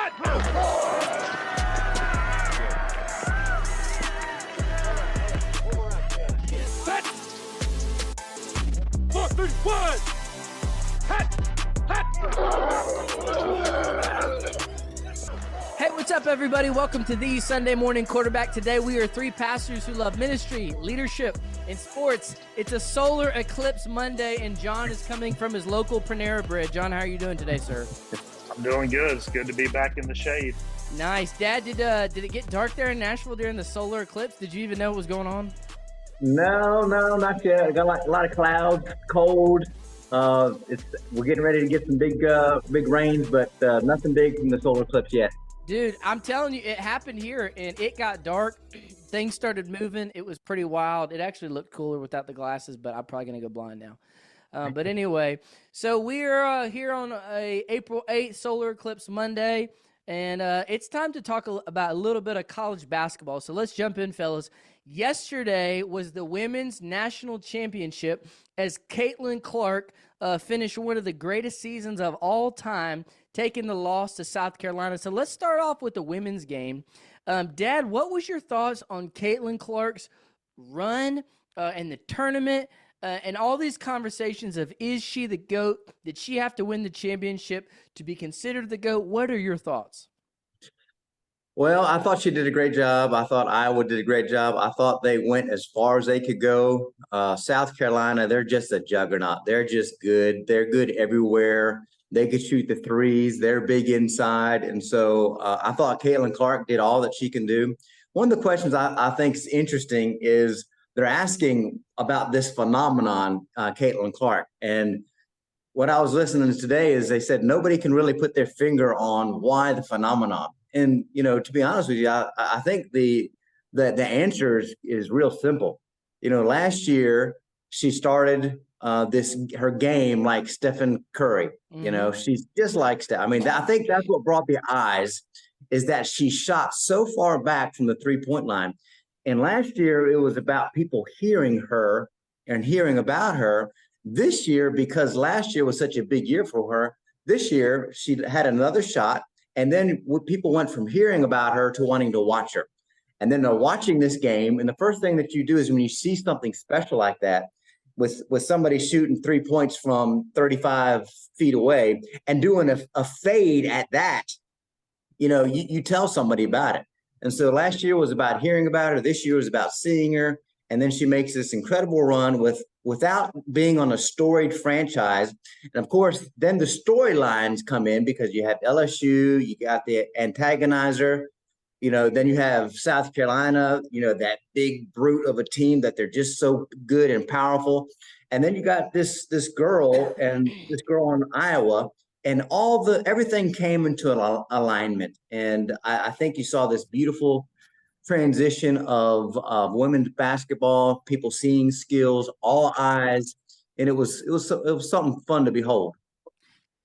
Hey, what's up, everybody? Welcome to the Sunday Morning Quarterback. Today, we are three pastors who love ministry, leadership, and sports. It's a solar eclipse Monday, and John is coming from his local Panera Bread. John, how are you doing today, sir? I'm doing good. It's good to be back in the shade. Nice. Dad, did it get dark there in Nashville during the solar eclipse? Did you even know what was going on? No, not yet. I got a lot of clouds, cold. We're getting ready to get some big rains, but nothing big from the solar eclipse yet. Dude, I'm telling you, it happened here, and it got dark. Things started moving. It was pretty wild. It actually looked cooler without the glasses, but I'm probably going to go blind now. But anyway, so we're here on a April 8th solar eclipse Monday, and it's time to talk about a little bit of college basketball. So let's jump in, fellas. Yesterday was the women's national championship as Caitlin Clark finished one of the greatest seasons of all time, taking the loss to South Carolina. So let's start off with the women's game. Dad, what was your thoughts on Caitlin Clark's run and the tournament and all these conversations of, is she the GOAT? Did she have to win the championship to be considered the GOAT? What are your thoughts? Well, I thought she did a great job. I thought Iowa did a great job. I thought they went as far as they could go. South Carolina, they're just a juggernaut. They're just good. They're good everywhere. They could shoot the threes. They're big inside. And so I thought Caitlin Clark did all that she can do. One of the questions I think is interesting is they're asking about this phenomenon, Caitlin Clark. And what I was listening to today is they said nobody can really put their finger on why the phenomenon. And, to be honest with you, I think the answer is real simple. Last year she started her game like Stephen Curry. Mm-hmm. She's just like Steph. I mean, I think that's what brought the eyes, is that she shot so far back from the 3-point line. And last year it was about people hearing her and hearing about her. This year, because last year was such a big year for her, this year she had another shot. And then people went from hearing about her to wanting to watch her. And then they're watching this game. And the first thing that you do is when you see something special like that, with somebody shooting 3 points from 35 feet away and doing a fade at that, you tell somebody about it. And so last year was about hearing about her. This year was about seeing her. And then she makes this incredible run without being on a storied franchise. And of course, then the storylines come in because you have LSU, you got the antagonizer, then you have South Carolina, that big brute of a team that they're just so good and powerful. And then you got this girl and this girl in Iowa, and everything came into alignment. And I think you saw this beautiful transition of women's basketball, people seeing skills, all eyes, and it was something fun to behold.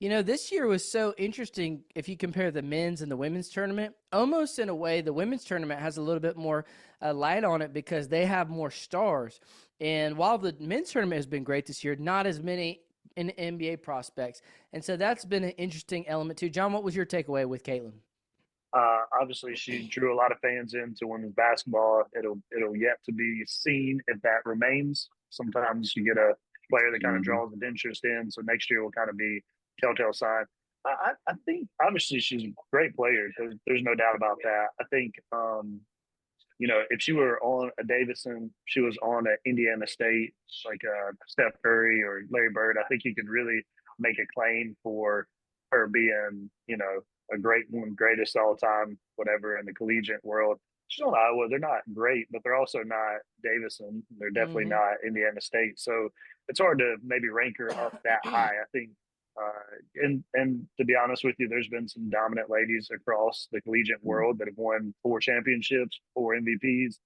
This year was so interesting if you compare the men's and the women's tournament. Almost in a way, the women's tournament has a little bit more light on it because they have more stars. And while the men's tournament has been great this year, not as many in NBA prospects. And so that's been an interesting element too. John, what was your takeaway with Caitlin? Obviously, she drew a lot of fans into women's basketball. It'll yet to be seen if that remains. Sometimes you get a player that kind of draws an interest in, so next year will kind of be telltale sign. I think obviously she's a great player. There's no doubt about that. I think if she were on a Davidson, she was on an Indiana State, like Steph Curry or Larry Bird, I think you could really make a claim for her being, a great one, greatest all time, whatever, in the collegiate world. She's on Iowa. They're not great, but they're also not Davidson. They're definitely not Indiana State. So it's hard to maybe rank her up that high. I think, and to be honest with you, there's been some dominant ladies across the collegiate world that have won 4 championships, 4 MVPs.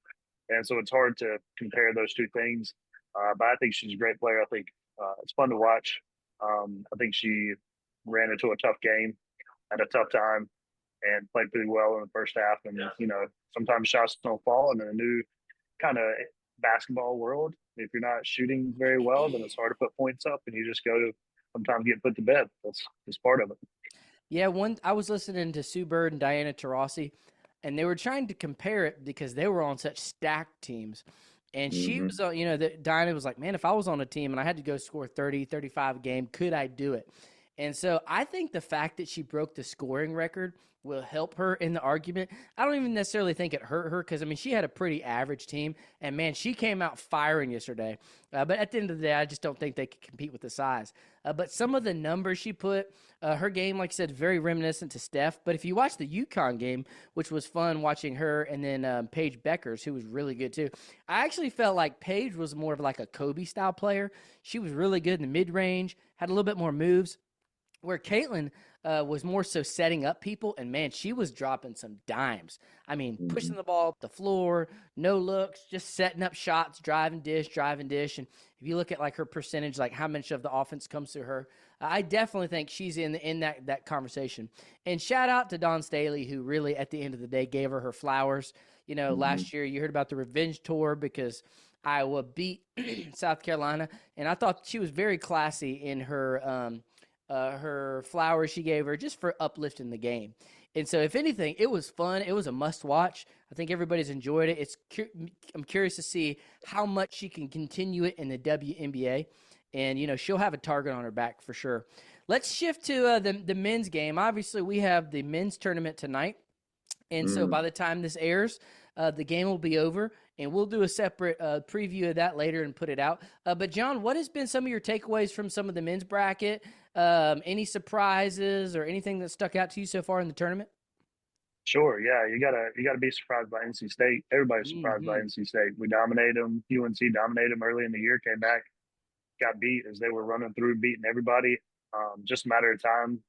And so it's hard to compare those two things. But I think she's a great player. I think it's fun to watch. I think she ran into a tough game at a tough time and played pretty well in the first half. And, sometimes shots don't fall in a new kind of basketball world. If you're not shooting very well, then it's hard to put points up and you just go to sometimes get put to bed. That's part of it. Yeah, I was listening to Sue Bird and Diana Taurasi, and they were trying to compare it because they were on such stacked teams. And she Mm-hmm. was, Diana was like, man, if I was on a team and I had to go score 30, 35 a game, could I do it? And so I think the fact that she broke the scoring record will help her in the argument. I don't even necessarily think it hurt her because, I mean, she had a pretty average team. And man, she came out firing yesterday. But at the end of the day, I just don't think they could compete with the size. But some of the numbers she put, her game, like I said, very reminiscent to Steph. But if you watch the UConn game, which was fun watching her, and then Paige Beckers, who was really good too, I actually felt like Paige was more of like a Kobe style player. She was really good in the mid range, had a little bit more moves where Caitlin was more so setting up people, and man, she was dropping some dimes. I mean, Mm-hmm. pushing the ball up the floor, no looks, just setting up shots, driving dish. And if you look at like her percentage, like how much of the offense comes through her, I definitely think she's in that conversation. And shout out to Dawn Staley, who really at the end of the day gave her flowers. Mm-hmm. Last year you heard about the revenge tour because Iowa beat South Carolina, and I thought she was very classy in her flowers she gave her just for uplifting the game. And so, if anything, it was fun. It was a must watch. I think everybody's enjoyed it. I'm curious to see how much she can continue it in the WNBA, and she'll have a target on her back for sure. Let's shift to the men's game. Obviously, we have the men's tournament tonight. And so Mm-hmm. by the time this airs, the game will be over, and we'll do a separate preview of that later and put it out. But John, what has been some of your takeaways from some of the men's bracket? Any surprises or anything that stuck out to you so far in the tournament? Sure, yeah, you gotta be surprised by NC State. Everybody's surprised by Mm-hmm. NC State. We dominated them. UNC dominated them early in the year. Came back, got beat as they were running through, beating everybody. Just a matter of time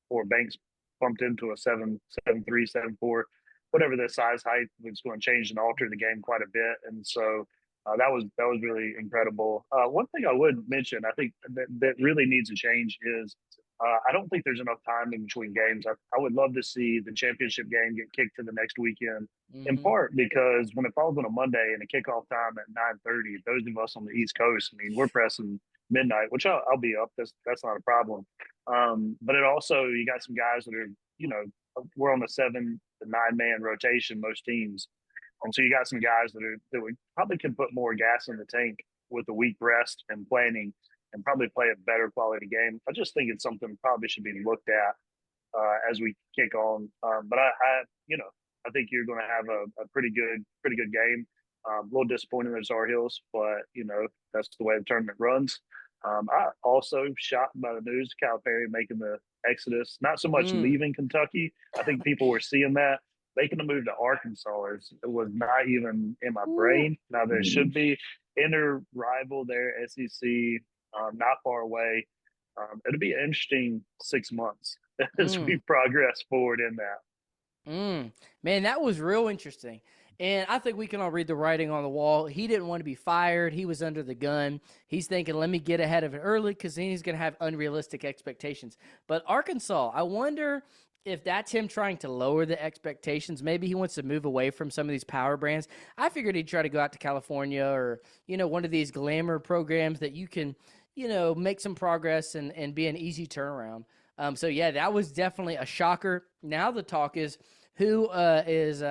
before Banks bumped into a 7-3, 7-4, whatever the size height was going to change and alter the game quite a bit. And so that was really incredible. One thing I would mention, I think that really needs a change is I don't think there's enough time in between games. I would love to see the championship game get kicked to the next weekend in Mm-hmm. part because when it falls on a Monday and a kickoff time at 9:30, those of us on the East Coast, I mean, we're pressing midnight, which I'll be up. That's not a problem. But it also you got some guys that are we're on the 7 to 9 man rotation most teams, and so you got some guys that we probably can put more gas in the tank with a week rest and planning, and probably play a better quality game. I just think it's something probably should be looked at as we kick on. But I think you're going to have a pretty good game. A little disappointed in Czar Hills, but that's the way the tournament runs. I also shocked by the news Calipari making the exodus. Not so much Mm. leaving Kentucky. I think people were seeing that making the move to Arkansas it was not even in my Ooh. brain. Now there Mm-hmm. should be inner rival there, SEC, not far away. It'll be an interesting 6 months as we Mm. progress forward in that. Man, that was real interesting. And I think we can all read the writing on the wall. He didn't want to be fired. He was under the gun. He's thinking, let me get ahead of it early because then he's going to have unrealistic expectations. But Arkansas, I wonder if that's him trying to lower the expectations. Maybe he wants to move away from some of these power brands. I figured he'd try to go out to California or, one of these glamour programs that you can, make some progress and be an easy turnaround. So, yeah, that was definitely a shocker. Now the talk is who is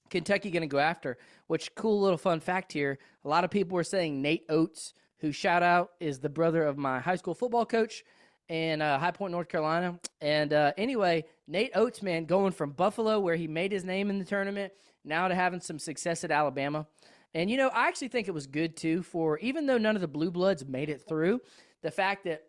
Kentucky going to go after? Which cool little fun fact here. A lot of people were saying Nate Oates, who shout out is the brother of my high school football coach in High Point, North Carolina. And anyway, Nate Oates, man, going from Buffalo, where he made his name in the tournament, now to having some success at Alabama. And, I actually think it was good, too, for even though none of the Blue Bloods made it through, the fact that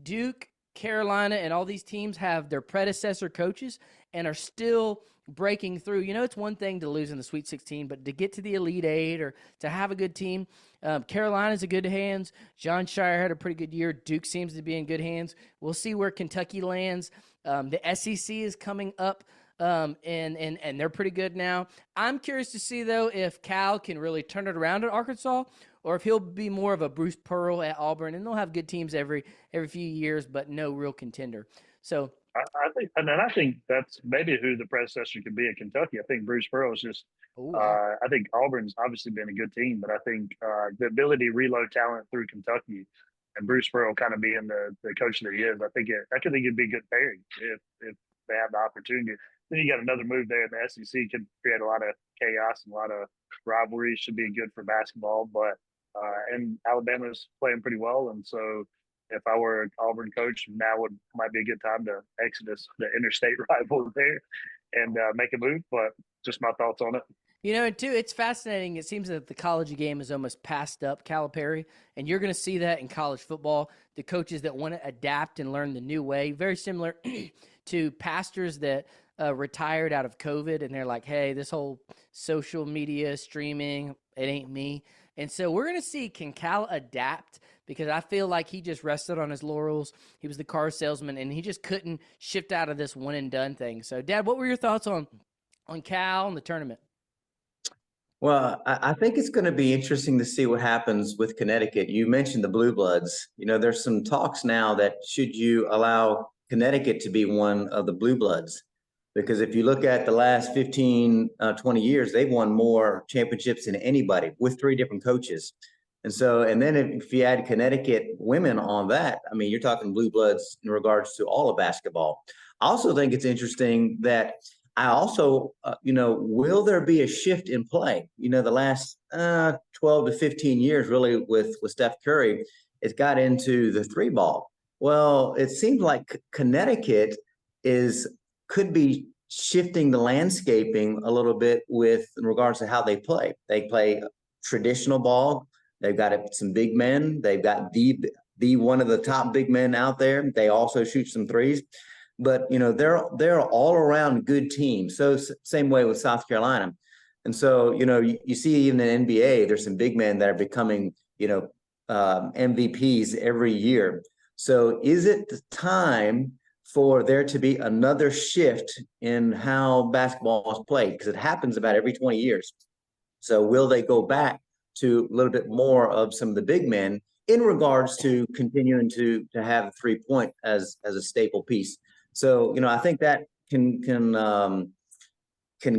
Duke, Carolina, and all these teams have their predecessor coaches and are still breaking through. It's one thing to lose in the Sweet 16, but to get to the Elite Eight or to have a good team, Carolina's in good hands. John Shire had a pretty good year. Duke seems to be in good hands. We'll see where Kentucky lands. The SEC is coming up. And they're pretty good now. I'm curious to see, though, if Cal can really turn it around at Arkansas or if he'll be more of a Bruce Pearl at Auburn, and they'll have good teams every few years, but no real contender. So, I think that's maybe who the predecessor could be at Kentucky. I think Bruce Pearl is just. oh yeah, I think Auburn's obviously been a good team, but I think the ability to reload talent through Kentucky and Bruce Pearl kind of being the coach that he is, I think it'd be a good pairing if they have the opportunity. Then you got another move there in the SEC, could create a lot of chaos and a lot of rivalries. Should be good for basketball, but and Alabama's playing pretty well, and so if I were an Auburn coach, might be a good time to exit the interstate rival there and make a move. But just my thoughts on it. And too, it's fascinating. It seems that the college game is almost passed up Calipari, and you're going to see that in college football. The coaches that want to adapt and learn the new way, very similar to pastors that retired out of COVID, and they're like, hey, this whole social media streaming, it ain't me. And so we're going to see, can Cal adapt? Because I feel like he just rested on his laurels. He was the car salesman, and he just couldn't shift out of this one-and-done thing. So, Dad, what were your thoughts on Cal and the tournament? Well, I think it's going to be interesting to see what happens with Connecticut. You mentioned the Blue Bloods. There's some talks now that should you allow Connecticut to be one of the Blue Bloods? Because if you look at the last 15, 20 years, they've won more championships than anybody with 3 different coaches. And then if you add Connecticut women on that, I mean, you're talking Blue Bloods in regards to all of basketball. I also think it's interesting that will there be a shift in play? The last 12 to 15 years, really, with Steph Curry, it's got into the 3 ball. Well, it seems like Connecticut could be shifting the landscaping a little bit in regards to how they play. They play traditional ball. They've got some big men. They've got the one of the top big men out there. They also shoot some threes. But, they're all around good teams. So same way with South Carolina. And so, you see even in the NBA, there's some big men that are becoming, MVPs every year. So is it the time for there to be another shift in how basketball is played? Because it happens about every 20 years. So will they go back to a little bit more of some of the big men in regards to continuing to have 3-point as a staple piece? So, I think that can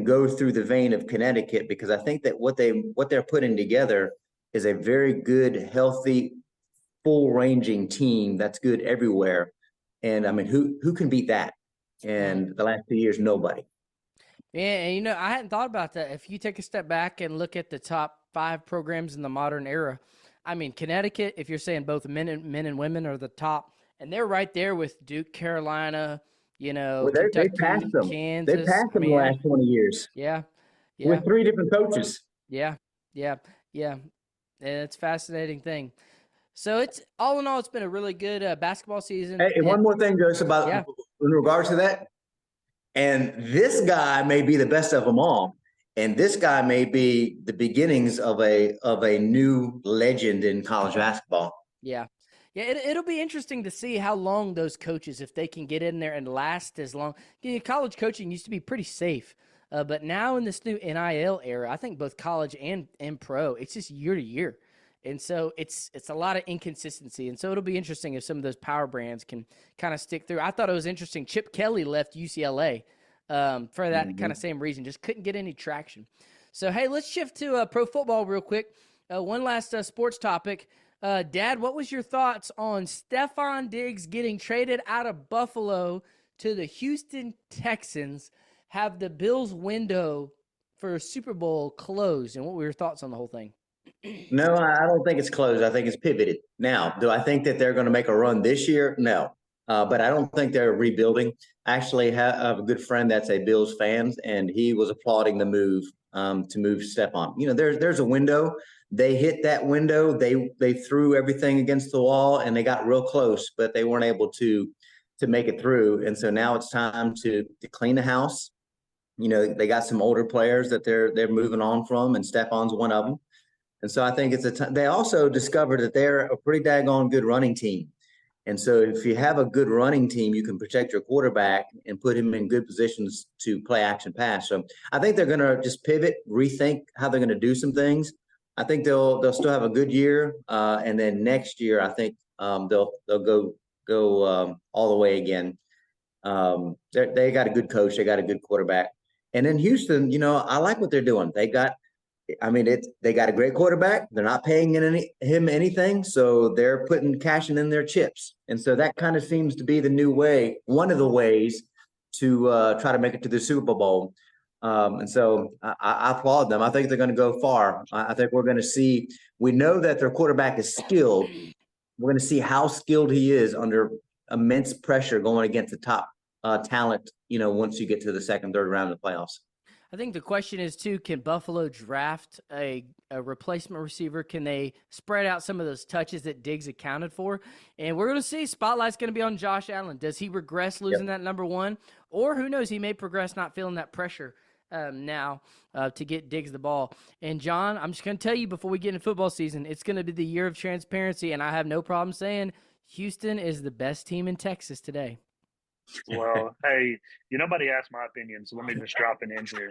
go through the vein of Connecticut, because I think that what they're putting together is a very good, healthy, full-ranging team that's good everywhere. And I mean, who can beat that? And the last 2 years, nobody. Yeah, and I hadn't thought about that. If you take a step back and look at the top 5 programs in the modern era, I mean, Connecticut, if you're saying both men and women are the top, and they're right there with Duke, Carolina, Kentucky, they passed them. Kansas. They passed them the last 20 years. Yeah. With 3 different coaches. Yeah. And it's a fascinating thing. So it's all in all, it's been a really good basketball season. Hey, and one more thing, Joseph, in regards to that. And this guy may be the best of them all. And this guy may be the beginnings of a new legend in college basketball. Yeah. It'll be interesting to see how long those coaches, if they can get in there and last as long. College coaching used to be pretty safe, but now in this new NIL era, I think both college and pro, it's just year to year. And so it's a lot of inconsistency. And so it'll be interesting if some of those power brands can kind of stick through. I thought it was interesting. Chip Kelly left UCLA for that kind of same reason, just couldn't get any traction. So, hey, let's shift to pro football real quick. One last sports topic. Dad, what was your thoughts on Stephon Diggs getting traded out of Buffalo to the Houston Texans? Have the Bills' window for a Super Bowl closed? And what were your thoughts on the whole thing? No, I don't think it's closed. I think it's pivoted. Now, do I think that they're going to make a run this year? No. But I don't think they're rebuilding. I actually have a good friend that's a Bills fan, and he was applauding the move to move Stephon. There's a window. They hit that window. They threw everything against the wall, and they got real close, but they weren't able to make it through. And so now it's time to clean the house. They got some older players that they're moving on from, and Stephon's one of them. And so I think it's they also discovered that they're a pretty daggone good running team. And so if you have a good running team, you can protect your quarterback and put him in good positions to play action pass. So I think they're going to just pivot, rethink how they're going to do some things. I think they'll still have a good year. And then next year, I think they'll go all the way again. They got a good coach. They got a good quarterback. And then Houston, I like what they're doing. They got I mean, they got a great quarterback. They're not paying him anything, so they're cashing in their chips. And so that kind of seems to be the new way, one of the ways to try to make it to the Super Bowl. And so I applaud them. I think they're going to go far. I think we're going to see. We know that their quarterback is skilled. We're going to see how skilled he is under immense pressure going against the top talent. Once you get to the second, third round of the playoffs. I think the question is, too, can Buffalo draft a replacement receiver? Can they spread out some of those touches that Diggs accounted for? And we're going to see. Spotlight's going to be on Josh Allen. Does he regress losing that number one? Or who knows, he may progress not feeling that pressure now to get Diggs the ball. And, John, I'm just going to tell you before we get into football season, it's going to be the year of transparency, and I have no problem saying Houston is the best team in Texas today. Well, hey, nobody asked my opinion, so let me just drop it in here.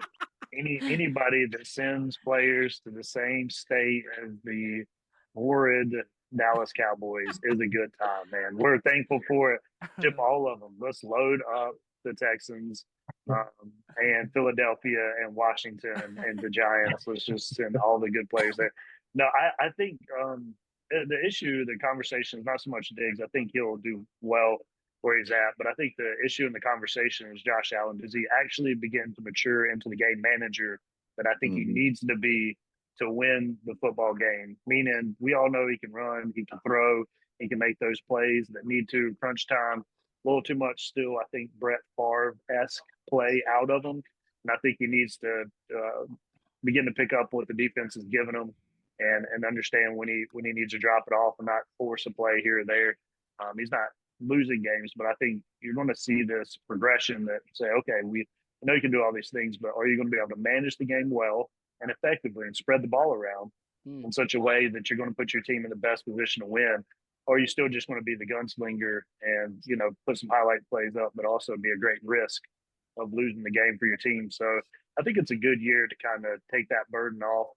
Anybody that sends players to the same state as the horrid Dallas Cowboys is a good time, man. We're thankful for it. Ship all of them. Let's load up the Texans and Philadelphia and Washington and the Giants. Let's just send all the good players there. No, I think the conversation is not so much Diggs. I think he'll do well where he's at. But I think the issue in the conversation is Josh Allen. Does he actually begin to mature into the game manager that I think he needs to be to win the football game? Meaning, we all know he can run, he can throw, he can make those plays that need to crunch time. A little too much still, I think, Brett Favre-esque play out of him. And I think he needs to begin to pick up what the defense is giving him and understand when he needs to drop it off and not force a play here or there. He's not losing games, but I think you're going to see this progression that say, okay, I know you can do all these things, but are you going to be able to manage the game well and effectively and spread the ball around in such a way that you're going to put your team in the best position to win? Or are you still just going to be the gunslinger and, put some highlight plays up, but also be a great risk of losing the game for your team? So I think it's a good year to kind of take that burden off,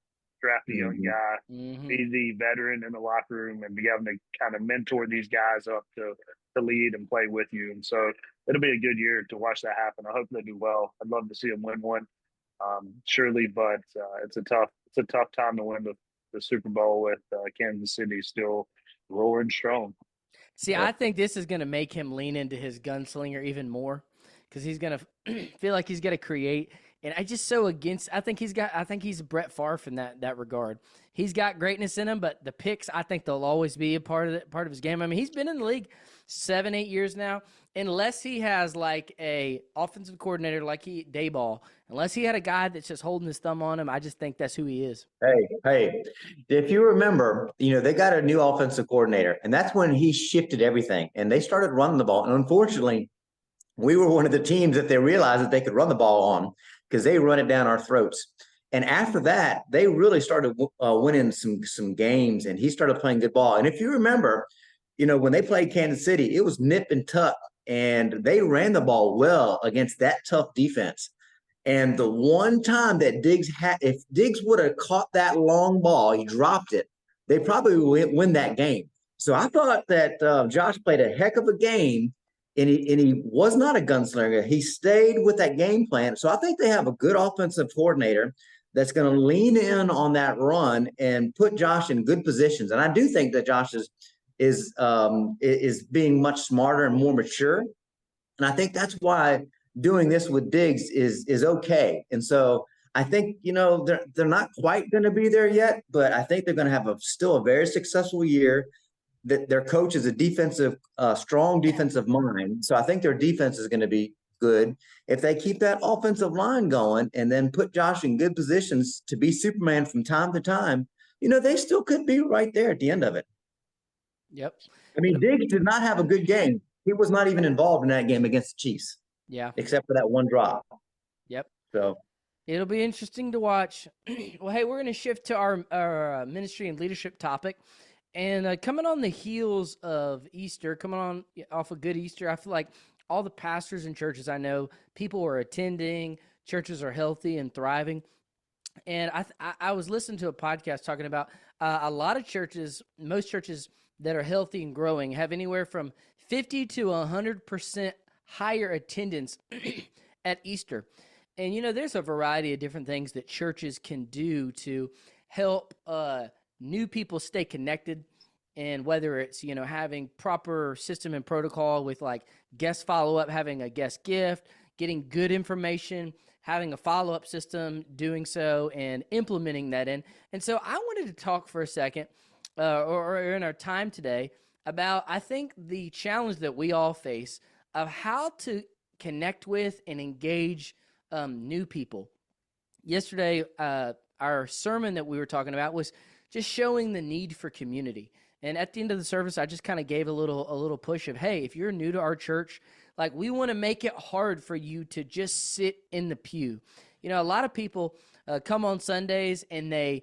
draft a young guy, be the veteran in the locker room, and be able to kind of mentor these guys up to lead and play with you. And so it'll be a good year to watch that happen. I hope they do well. I'd love to see them win one, surely, but it's a tough time to win the Super Bowl with Kansas City still roaring strong. See, I think this is going to make him lean into his gunslinger even more because he's going to feel like he's going to create. And I just I think he's Brett Favre in that regard. He's got greatness in him, but the picks, I think they'll always be a part of his game. I mean, he's been in the league 7-8 years now. Unless he has like a offensive coordinator like Dayball, unless he had a guy that's just holding his thumb on him, I just think that's who he is. Hey, if you remember, they got a new offensive coordinator, and that's when he shifted everything, and they started running the ball. And unfortunately, we were one of the teams that they realized that they could run the ball on because they run it down our throats. And after that, they really started winning some games, and he started playing good ball. And if you remember, when they played Kansas City, it was nip and tuck, and they ran the ball well against that tough defense. And the one time that if Diggs would have caught that long ball, he dropped it, they probably would win that game. So I thought that Josh played a heck of a game, and he was not a gunslinger. He stayed with that game plan. So I think they have a good offensive coordinator that's going to lean in on that run and put Josh in good positions. And I do think that Josh is being much smarter and more mature. And I think that's why doing this with Diggs is okay. And so I think, they're not quite going to be there yet, but I think they're going to have still a very successful year. That their coach is a strong defensive mind. So I think their defense is going to be good. If they keep that offensive line going and then put Josh in good positions to be Superman from time to time, they still could be right there at the end of it. Yep. I mean, Diggs did not have a good game. He was not even involved in that game against the Chiefs. Yeah. Except for that one drop. Yep. So it'll be interesting to watch. Well, hey, we're going to shift to our ministry and leadership topic. And coming on the heels of Easter, coming on off a good Easter, I feel like all the pastors and churches I know, people are attending, churches are healthy and thriving. And I was listening to a podcast talking about a lot of churches, most churches that are healthy and growing have anywhere from 50 to 100% higher attendance at Easter. And, there's a variety of different things that churches can do to help new people stay connected. And whether it's, having proper system and protocol with like guest follow up, having a guest gift, getting good information, having a follow up system, doing so, and implementing that in. And so I wanted to talk for a second, or in our time today, about, I think, the challenge that we all face of how to connect with and engage new people. Yesterday, our sermon that we were talking about was just showing the need for community. And at the end of the service, I just kind of gave a little push of, hey, if you're new to our church, like, we want to make it hard for you to just sit in the pew. A lot of people come on Sundays and they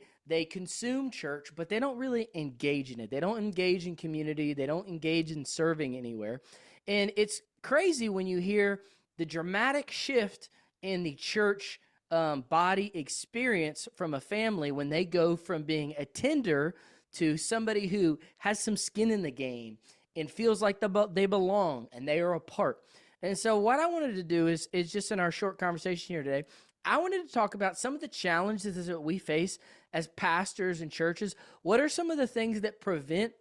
consume church, but they don't really engage in it. They don't engage in community. They don't engage in serving anywhere. And it's crazy when you hear the dramatic shift in the church body experience from a family when they go from being a tender to somebody who has some skin in the game and feels like they belong and they are a part. And so what I wanted to do is just in our short conversation here today, I wanted to talk about some of the challenges that we face as pastors and churches. What are some of the things that prevent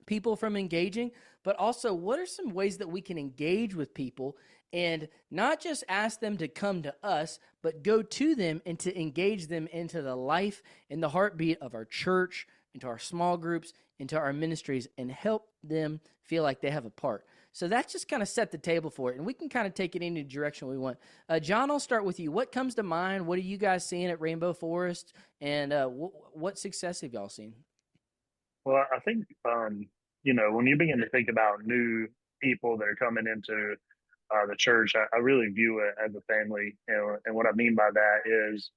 people from engaging, but also what are some ways that we can engage with people and not just ask them to come to us, but go to them and to engage them into the life and the heartbeat of our church, into our small groups, into our ministries, and help them feel like they have a part. So that's just kind of set the table for it, and we can kind of take it any direction we want. John, I'll start with you. What comes to mind? What are you guys seeing at Rainbow Forest, and what success have y'all seen? Well, I think, when you begin to think about new people that are coming into the church, I really view it as a family. And what I mean by that is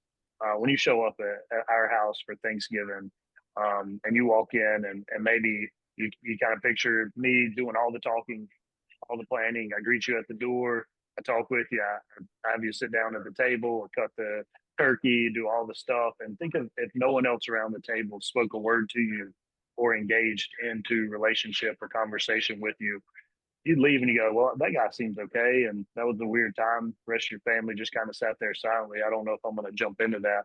when you show up at our house for Thanksgiving, and you walk in and maybe you kind of picture me doing all the talking, all the planning. I greet you at the door. I talk with you. I have you sit down at the table or cut the turkey, do all the stuff. And think of if no one else around the table spoke a word to you or engaged into relationship or conversation with you, you'd leave and you go, well, that guy seems okay. And that was a weird time. The rest of your family just kind of sat there silently. I don't know if I'm going to jump into that.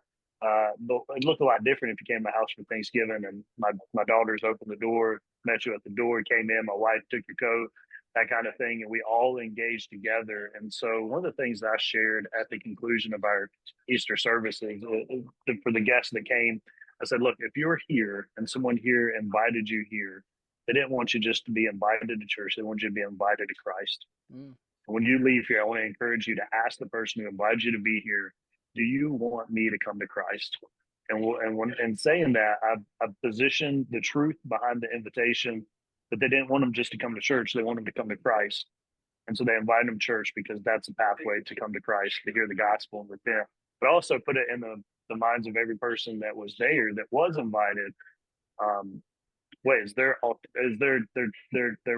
But it looked a lot different if you came to my house for Thanksgiving and my daughters opened the door, met you at the door, came in, my wife took your coat, that kind of thing. And we all engaged together. And so one of the things that I shared at the conclusion of our Easter services for the guests that came, I said, look, if you're here and someone here invited you here, they didn't want you just to be invited to church. They want you to be invited to Christ. Mm. When you leave here, I want to encourage you to ask the person who invited you to be here, do you want me to come to Christ? And saying that, I've positioned the truth behind the invitation, that they didn't want them just to come to church. They want them to come to Christ. And so they invited them to church because that's a pathway to come to Christ, to hear the gospel and repent. But also put it in the minds of every person that was there, that was invited. Is their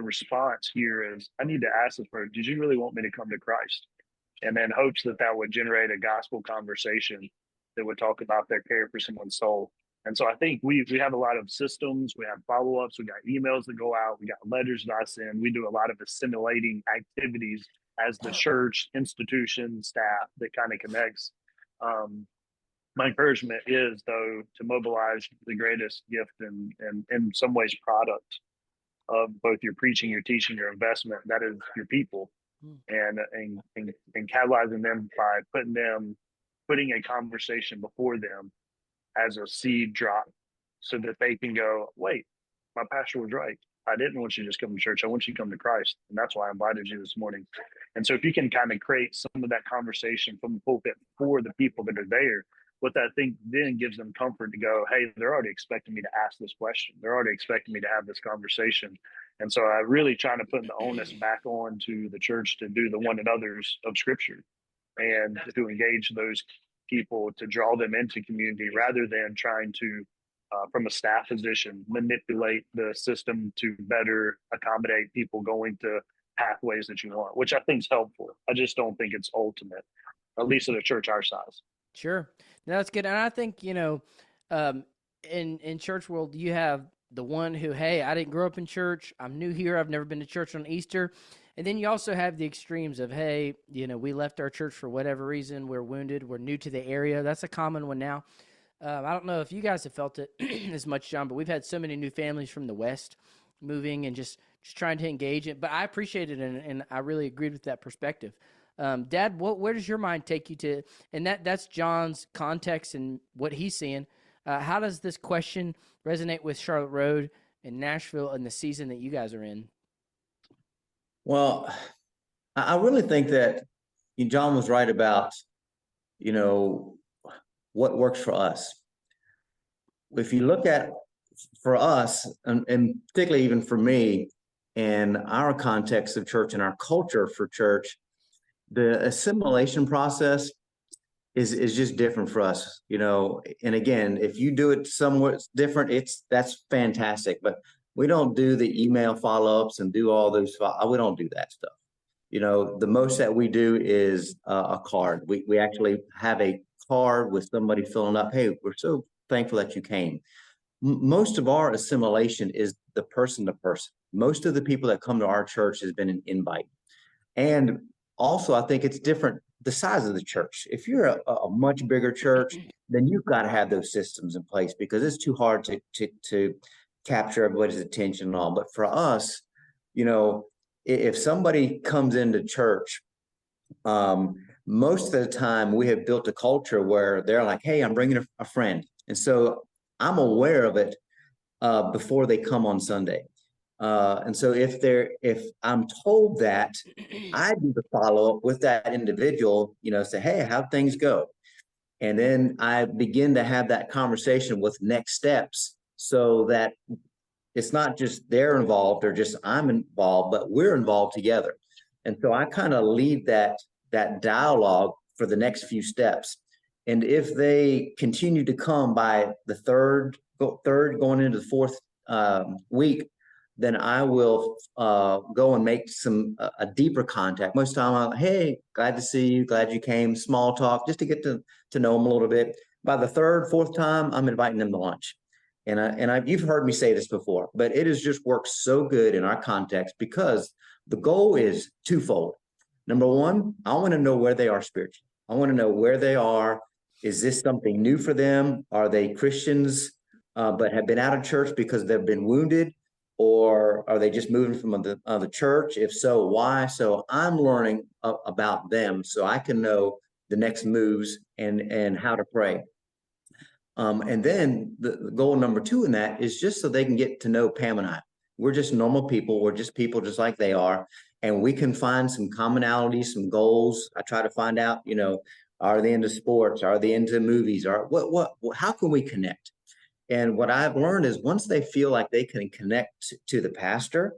response here is, I need to ask this person, did you really want me to come to Christ? And then hopes that would generate a gospel conversation that would talk about their care for someone's soul. And so I think we have a lot of systems, we have follow-ups, we got emails that go out, we got letters that I send. We do a lot of assimilating activities as the church, institution, staff that kind of connects. My encouragement is, though, to mobilize the greatest gift and in some ways product of both your preaching, your teaching, your investment, that is your people. And catalyzing them by putting a conversation before them as a seed drop so that they can go, wait, my pastor was right. I didn't want you to just come to church. I want you to come to Christ. And that's why I invited you this morning. And so if you can kind of create some of that conversation from the pulpit for the people that are there, what that thing then gives them comfort to go, hey, they're already expecting me to ask this question. They're already expecting me to have this conversation. And so I really trying to put the onus back on to the church to do the one another's of Scripture and to engage those people, to draw them into community rather than trying to, from a staff position, manipulate the system to better accommodate people going to pathways that you want, which I think is helpful. I just don't think it's ultimate, at least at a church our size. Sure. No, that's good. And I think, in church world, you have the one who, hey, I didn't grow up in church. I'm new here. I've never been to church on Easter. And then you also have the extremes of, hey, we left our church for whatever reason. We're wounded. We're new to the area. That's a common one now. I don't know if you guys have felt it as much, John, but we've had so many new families from the West moving and just trying to engage it. But I appreciate it, and I really agreed with that perspective. Dad, where does your mind take you to? And that's John's context and what he's seeing. How does this question resonate with Charlotte Road and Nashville and the season that you guys are in? Well, I really think that John was right about, what works for us. If you look at, for us, and particularly even for me, in our context of church and our culture for church, the assimilation process is just different for us, and again, if you do it somewhat different, that's fantastic, but we don't do the email follow-ups and do all those, we don't do that stuff. The most that we do is a card. We actually have a card with somebody filling up, hey, we're so thankful that you came. Most of our assimilation is the person to person. Most of the people that come to our church has been an invite. And also, I think it's different, the size of the church. If you're a much bigger church, then you've got to have those systems in place because it's too hard to capture everybody's attention and all. But for us, if somebody comes into church, most of the time we have built a culture where they're like, hey, I'm bringing a friend. And so I'm aware of it before they come on Sunday. And so if I'm told that, I do the follow up with that individual, say, hey, how'd things go? And then I begin to have that conversation with next steps so that it's not just they're involved or just I'm involved, but we're involved together. And so I kind of lead that dialogue for the next few steps. And if they continue to come by the third going into the fourth week, then I will go and make a deeper contact. Most of the time, I'm like, hey, glad to see you, glad you came, small talk, just to get to know them a little bit. By the third, fourth time, I'm inviting them to lunch. And you've heard me say this before, but it has just worked so good in our context because the goal is twofold. Number one, I want to know where they are spiritually. I want to know where they are. Is this something new for them? Are they Christians but have been out of church because they've been wounded? Or are they just moving from the church? If so, why? So I'm learning about them so I can know the next moves and how to pray. And then the goal number two in that is just so they can get to know Pam and I. We're just normal people. We're just people just like they are. And we can find some commonalities, some goals. I try to find out, are they into sports? Are they into movies? Or how can we connect? And what I've learned is once they feel like they can connect to the pastor,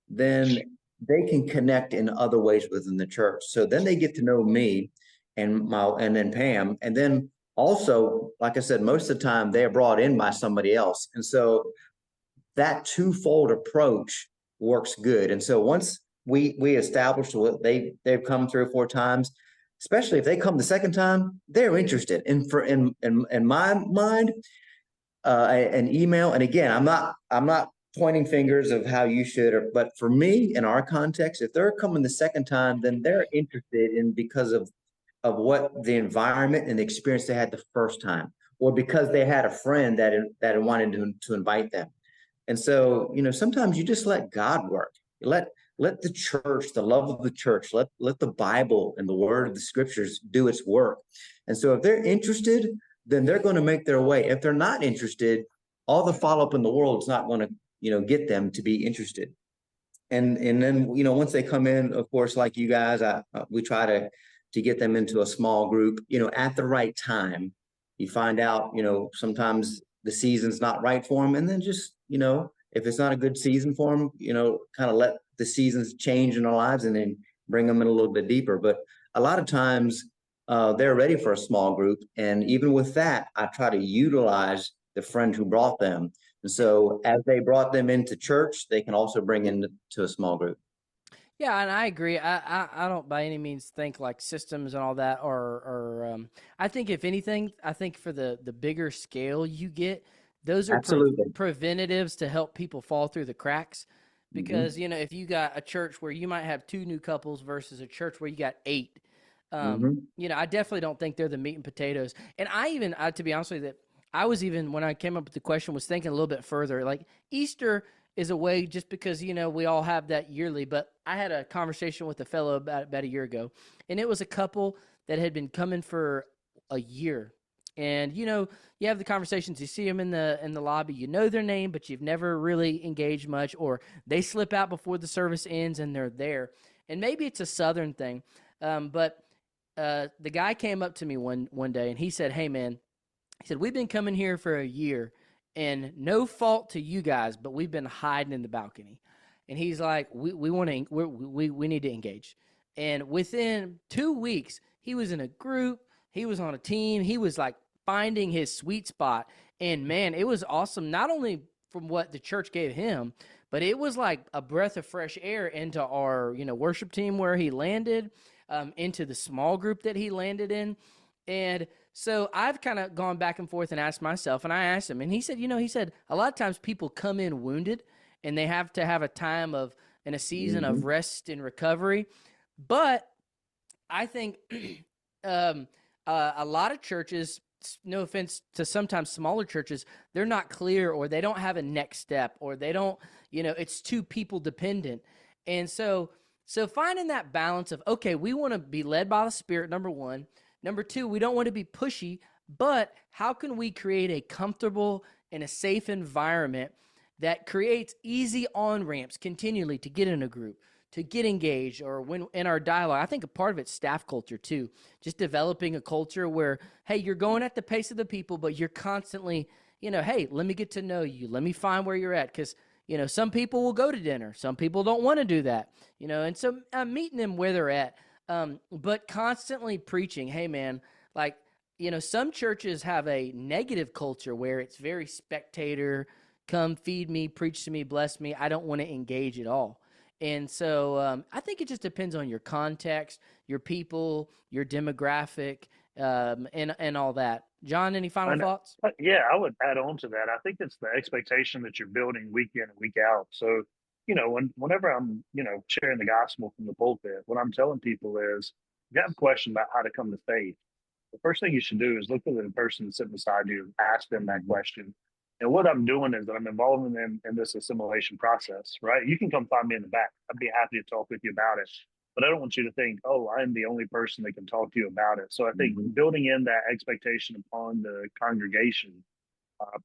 then they can connect in other ways within the church. So then they get to know me and then Pam. And then also, like I said, most of the time they are brought in by somebody else. And so that twofold approach works good. And so once we establish what they've come 3 or 4 times, especially if they come the second time, they're interested. And in my mind, an email, and again, I'm not pointing fingers of how you should, but for me, in our context, if they're coming the second time, then they're interested in because of what the environment and the experience they had the first time, or because they had a friend that wanted to invite them. And so, sometimes you just let God work. Let the church, the love of the church, let the Bible and the word of the scriptures do its work. And so if they're interested, then they're going to make their way. If they're not interested, all the follow-up in the world is not going to, get them to be interested. And then, once they come in, of course, like you guys, we try to get them into a small group, at the right time. You find out, sometimes the season's not right for them. And then just, if it's not a good season for them, kind of let the seasons change in their lives and then bring them in a little bit deeper. But a lot of times, they're ready for a small group. And even with that, I try to utilize the friend who brought them. And so as they brought them into church, they can also bring into a small group. Yeah, and I agree. I don't by any means think like systems and all that or I think if anything, I think for the bigger scale you get, those are Absolutely. preventatives to help people fall through the cracks. because if you got a church where you might have 2 new couples versus a church where you got 8, I definitely don't think they're the meat and potatoes. And to be honest with you, I was even, when I came up with the question, was thinking a little bit further. Like Easter is a way, just because we all have that yearly. But I had a conversation with a fellow about a year ago, and it was a couple that had been coming for a year. And you have the conversations, you see them in the lobby, you know their name, but you've never really engaged much, or they slip out before the service ends and they're there. And maybe it's a Southern thing, but the guy came up to me one day and he said, "Hey man," he said, "we've been coming here for a year, and no fault to you guys, but we've been hiding in the balcony." And he's like, "We want to, we need to engage." And within 2 weeks, he was in a group, he was on a team, he was like finding his sweet spot. And man, it was awesome. Not only from what the church gave him, but it was like a breath of fresh air into our, worship team where he landed, into the small group that he landed in. And so I've kind of gone back and forth and asked myself, and I asked him, and he said, he said a lot of times people come in wounded and they have to have a time of, in a season of rest and recovery. But I think a lot of churches, no offense to sometimes smaller churches, they're not clear, or they don't have a next step, or they don't, it's too people dependent. And so finding that balance of, okay, we want to be led by the Spirit, number one. Number two, we don't want to be pushy, but how can we create a comfortable and a safe environment that creates easy on-ramps continually to get in a group, to get engaged, or when in our dialogue? I think a part of it's staff culture too, just developing a culture where, hey, you're going at the pace of the people, but you're constantly, hey, let me get to know you. Let me find where you're at. Because, some people will go to dinner. Some people don't want to do that, and so I'm meeting them where they're at. But constantly preaching, hey man, like, some churches have a negative culture where it's very spectator, come feed me, preach to me, bless me. I don't want to engage at all. And so I think it just depends on your context, your people, your demographic, and all that. John, any final thoughts? Yeah, I would add on to that. I think it's the expectation that you're building week in and week out. So, whenever I'm, sharing the gospel from the pulpit, what I'm telling people is, if you have a question about how to come to faith, the first thing you should do is look at the person sitting beside you and ask them that question. And what I'm doing is that I'm involving them in this assimilation process, right? You can come find me in the back. I'd be happy to talk with you about it. But I don't want you to think, oh, I'm the only person that can talk to you about it. So I think building in that expectation upon the congregation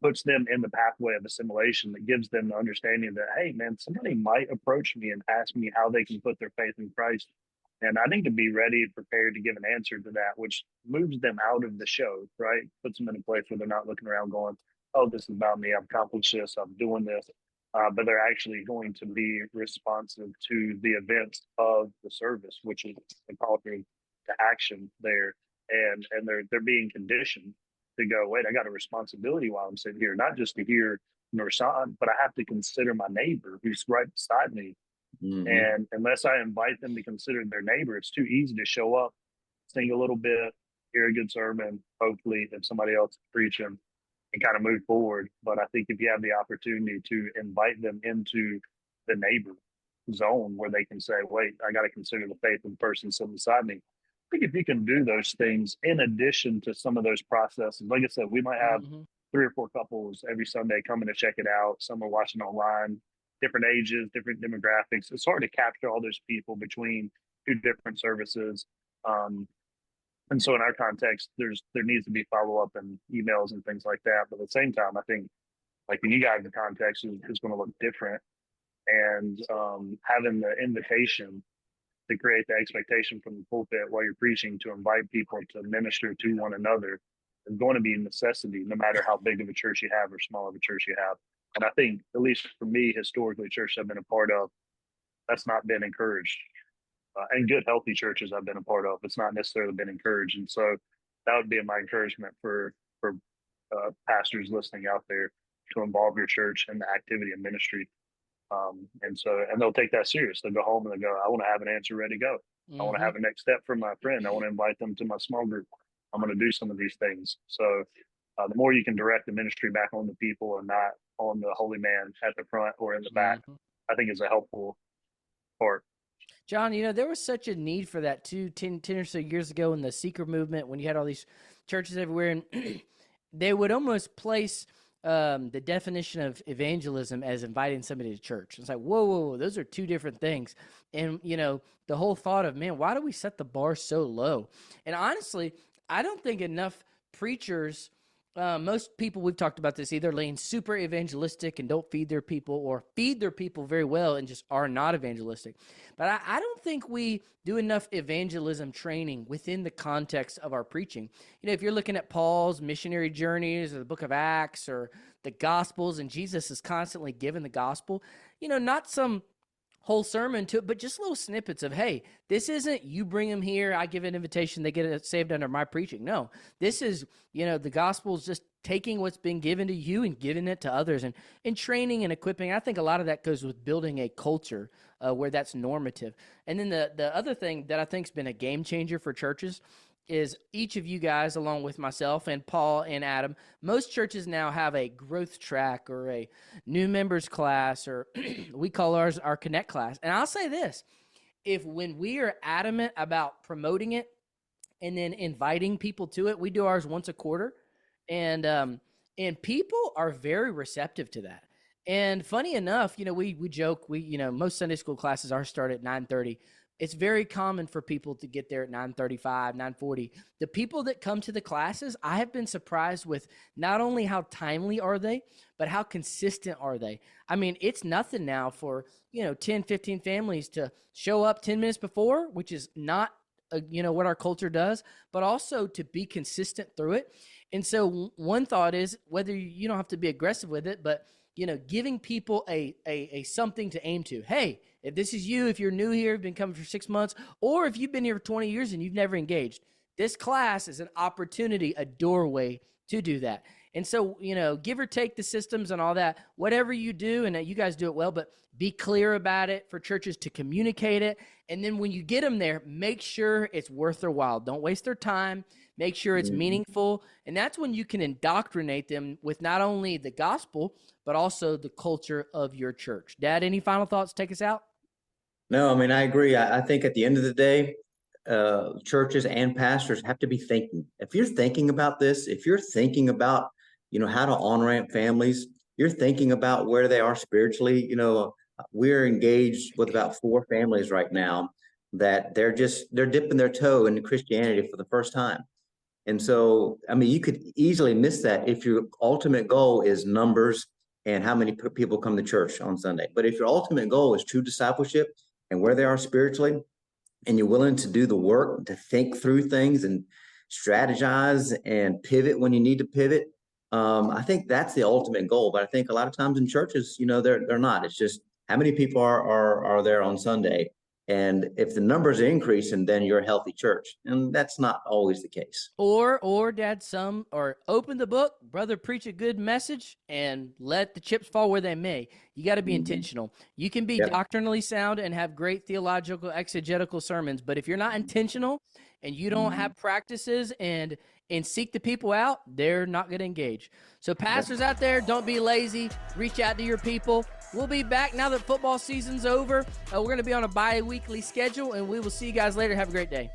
puts them in the pathway of assimilation, that gives them the understanding that, hey, man, somebody might approach me and ask me how they can put their faith in Christ. And I need to be ready and prepared to give an answer to that, which moves them out of the show, right? Puts them in a place where they're not looking around going, oh, this is about me. I've accomplished this. I'm doing this. But they're actually going to be responsive to the events of the service, which is the call to action there. And they're being conditioned to go, wait, I got a responsibility while I'm sitting here, not just to hear Norsan, but I have to consider my neighbor who's right beside me. And unless I invite them to consider their neighbor, it's too easy to show up, sing a little bit, hear a good sermon, hopefully, if somebody else is preaching, and kind of move forward. But I think if you have the opportunity to invite them into the neighbor zone where they can say, wait, I got to consider the faith of the person sitting beside me. I think if you can do those things in addition to some of those processes, like I said, we might have 3 or 4 couples every Sunday coming to check it out. Some are watching online, different ages, different demographics. It's hard to capture all those people between 2 different services. And so in our context, there needs to be follow-up and emails and things like that. But at the same time, I think like in you guys, the context is going to look different. And having the invitation to create the expectation from the pulpit while you're preaching to invite people to minister to one another is going to be a necessity, no matter how big of a church you have or small of a church you have. And I think, at least for me, historically, churches I've been a part of, that's not been encouraged. And good, healthy churches I've been a part of, it's not necessarily been encouraged. And so that would be my encouragement for pastors listening out there, to involve your church in the activity of ministry. And they'll take that serious. They'll go home and they'll go, I want to have an answer ready to go. I want to have a next step for my friend. I want to invite them to my small group. I'm going to do some of these things. So the more you can direct the ministry back on the people and not on the holy man at the front or in the back, I think is a helpful part. John, you know, there was such a need for that too 10 or so years ago in the seeker movement when you had all these churches everywhere, and they would almost place the definition of evangelism as inviting somebody to church. It's like, whoa, those are two different things. And, you know, the whole thought of, man, why do we set the bar so low? And honestly, I don't think enough preachers, most people, we've talked about this, either lean super evangelistic and don't feed their people, or feed their people very well and just are not evangelistic. But I don't think we do enough evangelism training within the context of our preaching. You know, if you're looking at Paul's missionary journeys or the book of Acts or the Gospels, and Jesus is constantly given the gospel, you know, not some whole sermon to it, but just little snippets of, hey, this isn't you bring them here, I give an invitation, they get saved under my preaching. No, this is, you know, the gospel is just taking what's been given to you and giving it to others, and training and equipping. I think a lot of that goes with building a culture where that's normative. And then the other thing that I think has been a game changer for churches is each of you guys, along with myself and Paul and Adam, most churches now have a growth track or a new members class, or we call ours our Connect class. And I'll say this, when we are adamant about promoting it and then inviting people to it, we do ours once a quarter, and people are very receptive to that. And funny enough, you know, we joke, you know, most Sunday school classes are start at 9:30. It's very common for people to get there at 9:35, 9:40. The people that come to the classes, I have been surprised with not only how timely are they, but how consistent are they. I mean, it's nothing now for, you know, 10, 15 families to show up 10 minutes before, which is not, you know, what our culture does, but also to be consistent through it. And so one thought is, whether you don't have to be aggressive with it, but, you know, giving people a something to aim to. Hey, if this is you, if you're new here, you've been coming for 6 months, or if you've been here for 20 years and you've never engaged, this class is an opportunity, a doorway to do that. And so, you know, give or take the systems and all that, whatever you do, and you guys do it well, but be clear about it for churches to communicate it. And then when you get them there, make sure it's worth their while. Don't waste their time. Make sure it's meaningful. And that's when you can indoctrinate them with not only the gospel, but also the culture of your church. Dad, any final thoughts? Take us out. No, I mean, I agree. I think at the end of the day, churches and pastors have to be thinking. If you're thinking about this, if you're thinking about, you know, how to on-ramp families, you're thinking about where they are spiritually. You know, we're engaged with about 4 families right now that they're dipping their toe into Christianity for the first time. And so, I mean, you could easily miss that if your ultimate goal is numbers and how many people come to church on Sunday. But if your ultimate goal is true discipleship and where they are spiritually, and you're willing to do the work to think through things and strategize and pivot when you need to pivot, I think that's the ultimate goal. But I think a lot of times in churches, you know, they're not. It's just how many people are there on Sunday. And if the numbers are increasing, then you're a healthy church. And that's not always the case. Or Dad, or open the book, brother, preach a good message, and let the chips fall where they may. You got to be intentional. You can be doctrinally sound and have great theological, exegetical sermons, but if you're not intentional and you don't have practices and seek the people out, they're not going to engage. So pastors out there, don't be lazy. Reach out to your people. We'll be back now that football season's over. We're going to be on a bi-weekly schedule, and we will see you guys later. Have a great day.